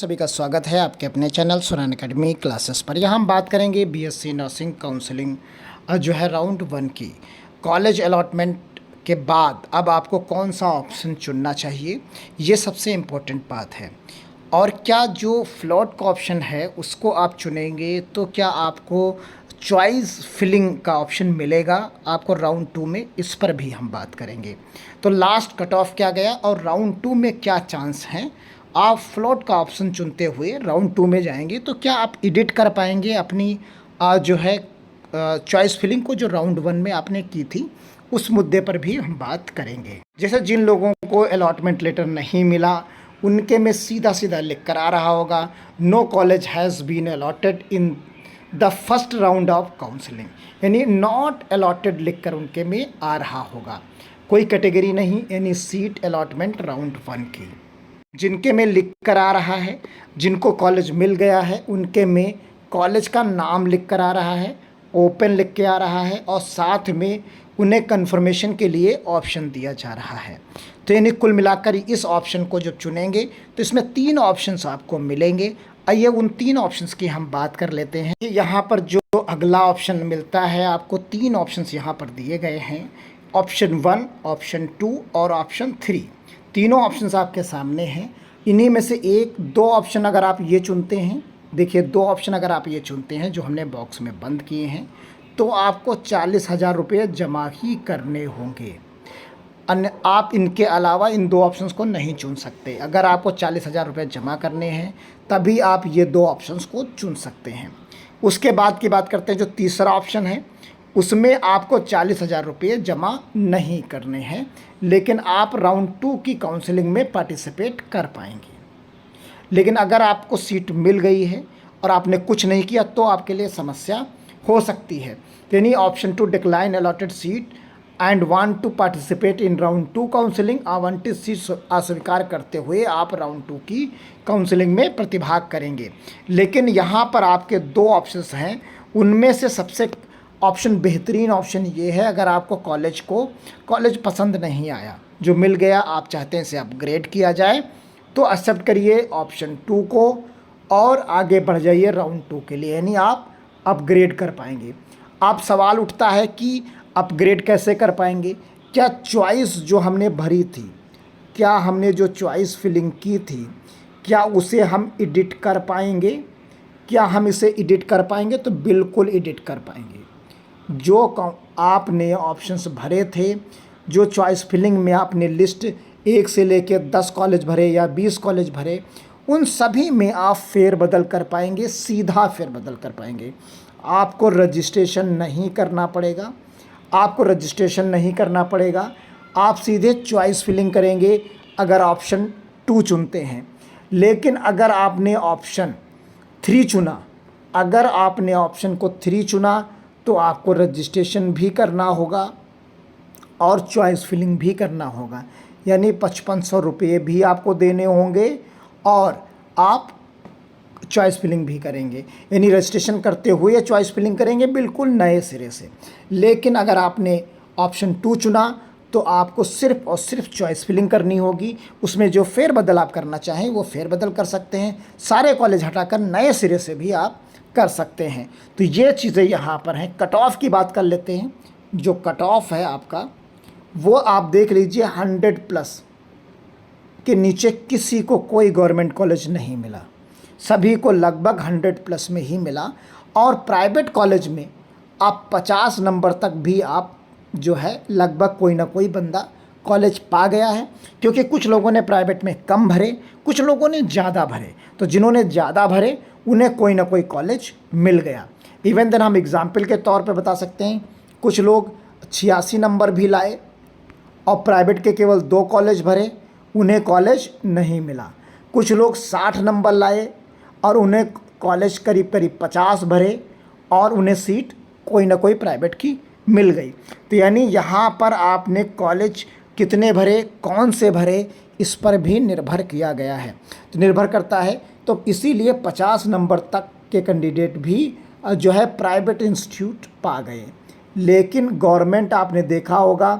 सभी का स्वागत है आपके अपने चैनल सुरान एकेडमी क्लासेस पर। यहाँ हम बात करेंगे बीएससी नर्सिंग काउंसलिंग जो है राउंड 1 की कॉलेज अलॉटमेंट के बाद अब आपको कौन सा ऑप्शन चुनना चाहिए, ये सबसे इम्पोर्टेंट बात है। और क्या जो फ्लॉट का ऑप्शन है उसको आप चुनेंगे तो क्या आपको चॉइस फिलिंग का ऑप्शन मिलेगा आपको राउंड 2 में, इस पर भी हम बात करेंगे। तो लास्ट कट ऑफ क्या गया और राउंड 2 में क्या चांस हैं, आप फ्लॉट का ऑप्शन चुनते हुए राउंड 2 में जाएंगे तो क्या आप एडिट कर पाएंगे अपनी जो है चॉइस फिलिंग को जो राउंड 1 में आपने की थी, उस मुद्दे पर भी हम बात करेंगे। जैसे जिन लोगों को अलॉटमेंट लेटर नहीं मिला उनके में सीधा सीधा लिख कर आ रहा होगा, no college has been allotted in the first round of counselling, यानी नॉट अलॉटेड लिख कर उनके में आ रहा होगा। कोई कैटेगरी नहीं, यानी सीट अलॉटमेंट राउंड 1 की। जिनके में लिख कर आ रहा है, जिनको कॉलेज मिल गया है उनके में कॉलेज का नाम लिख कर आ रहा है, ओपन लिख के आ रहा है और साथ में उन्हें कंफर्मेशन के लिए ऑप्शन दिया जा रहा है। तो यानी कुल मिलाकर इस ऑप्शन को जब चुनेंगे तो इसमें 3 ऑप्शंस आपको मिलेंगे। आइए उन 3 ऑप्शंस की हम बात कर लेते हैं। यहाँ पर जो अगला ऑप्शन मिलता है आपको, 3 ऑप्शंस यहाँ पर दिए गए हैं, ऑप्शन 1, ऑप्शन 2 और ऑप्शन 3। तीनों ऑप्शंस आपके सामने हैं। इन्हीं में से 1-2 ऑप्शन अगर आप ये चुनते हैं, देखिए 2 ऑप्शन अगर आप ये चुनते हैं जो हमने बॉक्स में बंद किए हैं, तो आपको 40,000 रुपये जमा ही करने होंगे। अन्य आप इनके अलावा इन 2 ऑप्शंस को नहीं चुन सकते। अगर आपको 40,000 रुपये जमा करने हैं तभी आप ये 2 ऑप्शंस को चुन सकते हैं। उसके बाद की बात करते हैं, जो तीसरा ऑप्शन है उसमें आपको 40,000 रुपये जमा नहीं करने हैं, लेकिन आप राउंड 2 की काउंसलिंग में पार्टिसिपेट कर पाएंगे। लेकिन अगर आपको सीट मिल गई है और आपने कुछ नहीं किया तो आपके लिए समस्या हो सकती है। यानी option 2, decline allotted seat and want to participate in round 2 counselling, आवंटित सीट अस्वीकार करते हुए आप राउंड 2 की काउंसलिंग में प्रतिभाग करेंगे। लेकिन यहाँ पर आपके 2 ऑप्शंस हैं, उनमें से सबसे ऑप्शन बेहतरीन ऑप्शन ये है, अगर आपको कॉलेज पसंद नहीं आया, जो मिल गया आप चाहते हैं इसे अपग्रेड किया जाए, तो एक्सेप्ट करिए ऑप्शन 2 को और आगे बढ़ जाइए राउंड 2 के लिए, यानी आप अपग्रेड कर पाएंगे। आप सवाल उठता है कि अपग्रेड कैसे कर पाएंगे, क्या चॉइस जो हमने भरी थी, क्या हमने जो चॉइस फिलिंग की थी, क्या उसे हम एडिट कर पाएंगे? क्या हम इसे एडिट कर पाएंगे? तो बिल्कुल एडिट कर पाएंगे। जो आपने ऑप्शंस भरे थे, जो चॉइस फिलिंग में आपने लिस्ट 1 से लेकर 10 कॉलेज भरे या 20 कॉलेज भरे, उन सभी में आप फेरबदल कर पाएंगे, सीधा फेरबदल कर पाएंगे। आपको रजिस्ट्रेशन नहीं करना पड़ेगा, आप सीधे चॉइस फिलिंग करेंगे अगर ऑप्शन 2 चुनते हैं। लेकिन अगर आपने ऑप्शन 3 चुना, अगर आपने ऑप्शन को 3 चुना तो आपको रजिस्ट्रेशन भी करना होगा और चॉइस फिलिंग भी करना होगा, यानी 5500 रुपये भी आपको देने होंगे और आप चॉइस फिलिंग भी करेंगे, यानी रजिस्ट्रेशन करते हुए चॉइस फिलिंग करेंगे बिल्कुल नए सिरे से। लेकिन अगर आपने ऑप्शन 2 चुना तो आपको सिर्फ और सिर्फ चॉइस फिलिंग करनी होगी। उसमें जो फेरबदल आप करना चाहें वो फेरबदल कर सकते हैं, सारे कॉलेज हटाकर नए सिरे से भी आप कर सकते हैं। तो ये चीज़ें यहाँ पर हैं। कट ऑफ की बात कर लेते हैं। जो कट ऑफ है आपका वो आप देख लीजिए, 100+ के नीचे किसी को कोई गवर्नमेंट कॉलेज नहीं मिला, सभी को लगभग 100+ में ही मिला। और प्राइवेट कॉलेज में आप 50 नंबर तक भी आप जो है लगभग कोई ना कोई बंदा कॉलेज पा गया है, क्योंकि कुछ लोगों ने प्राइवेट में कम भरे, कुछ लोगों ने ज़्यादा भरे। तो जिन्होंने ज़्यादा भरे उन्हें कोई ना कोई कॉलेज मिल गया। इवन देन हम एग्ज़ाम्पल के तौर पे बता सकते हैं, कुछ लोग 86 नंबर भी लाए और प्राइवेट के केवल 2 कॉलेज भरे, उन्हें कॉलेज नहीं मिला। कुछ लोग 60 नंबर लाए और उन्हें कॉलेज करीब 50 भरे और उन्हें सीट कोई ना कोई प्राइवेट की मिल गई। तो यानी यहाँ पर आपने कॉलेज कितने भरे, कौन से भरे, इस पर भी निर्भर किया गया है। तो निर्भर करता है, तो इसीलिए 50 नंबर तक के कैंडिडेट भी जो है प्राइवेट इंस्टीट्यूट पा गए। लेकिन गवर्नमेंट आपने देखा होगा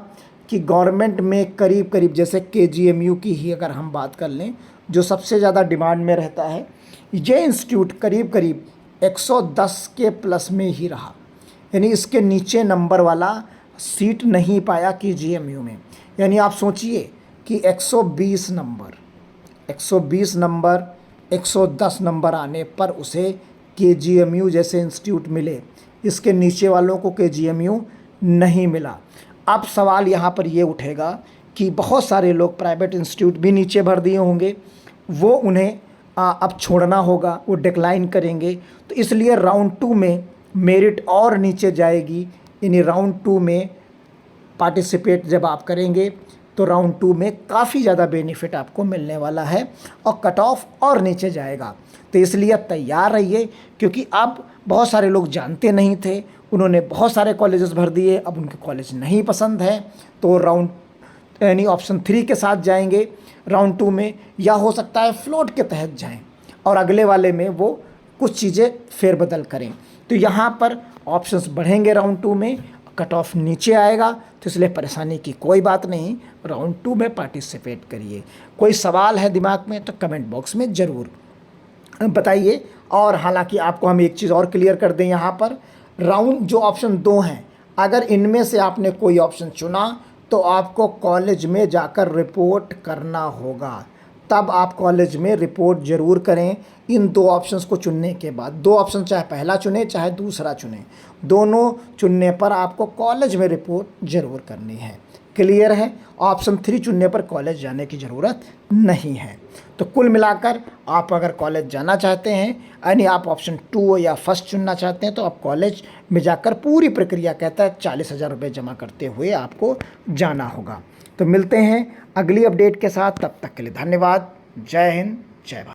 कि गवर्नमेंट में करीब जैसे KGMU की ही अगर हम बात कर लें, जो सबसे ज़्यादा डिमांड में रहता है, ये इंस्टीट्यूट करीब करीब 110 के प्लस में ही रहा, यानी इसके नीचे नंबर वाला सीट नहीं पाया KGMU में। यानी आप सोचिए कि 120 नंबर 110 नंबर आने पर उसे KGMU जैसे इंस्टीट्यूट मिले, इसके नीचे वालों को KGMU नहीं मिला। अब सवाल यहाँ पर ये उठेगा कि बहुत सारे लोग प्राइवेट इंस्टीट्यूट भी नीचे भर दिए होंगे, वो उन्हें अब छोड़ना होगा, वो डिक्लाइन करेंगे, तो इसलिए राउंड 2 में मेरिट और नीचे जाएगी। यानी राउंड 2 में पार्टिसिपेट जब आप करेंगे तो राउंड 2 में काफ़ी ज़्यादा बेनिफिट आपको मिलने वाला है और कट ऑफ और नीचे जाएगा। तो इसलिए तैयार रहिए, क्योंकि अब बहुत सारे लोग जानते नहीं थे, उन्होंने बहुत सारे कॉलेजेस भर दिए, अब उनके कॉलेज नहीं पसंद है तो राउंड यानी ऑप्शन 3 के साथ जाएंगे राउंड 2 में, या हो सकता है फ्लोट के तहत जाएं और अगले वाले में वो कुछ चीज़ें फेरबदल करें। तो यहाँ पर ऑप्शंस बढ़ेंगे राउंड 2 में, कट ऑफ नीचे आएगा, तो इसलिए परेशानी की कोई बात नहीं, राउंड 2 में पार्टिसिपेट करिए। कोई सवाल है दिमाग में तो कमेंट बॉक्स में ज़रूर बताइए। और हालांकि आपको हम एक चीज़ और क्लियर कर दें, यहाँ पर राउंड जो ऑप्शन 2 हैं, अगर इनमें से आपने कोई ऑप्शन चुना तो आपको कॉलेज में जाकर रिपोर्ट करना होगा। तब आप कॉलेज में रिपोर्ट ज़रूर करें इन 2 ऑप्शंस को चुनने के बाद। 2 ऑप्शन चाहे पहला चुने चाहे दूसरा चुने, दोनों चुनने पर आपको कॉलेज में रिपोर्ट ज़रूर करनी है। क्लियर है? ऑप्शन 3 चुनने पर कॉलेज जाने की ज़रूरत नहीं है। तो कुल मिलाकर आप अगर कॉलेज जाना चाहते हैं, यानी आप ऑप्शन 2 या फर्स्ट चुनना चाहते हैं, तो आप कॉलेज में जाकर पूरी प्रक्रिया कहता है 40,000 रुपये जमा करते हुए आपको जाना होगा। तो मिलते हैं अगली अपडेट के साथ, तब तक के लिए धन्यवाद। जय हिंद, जय भारत।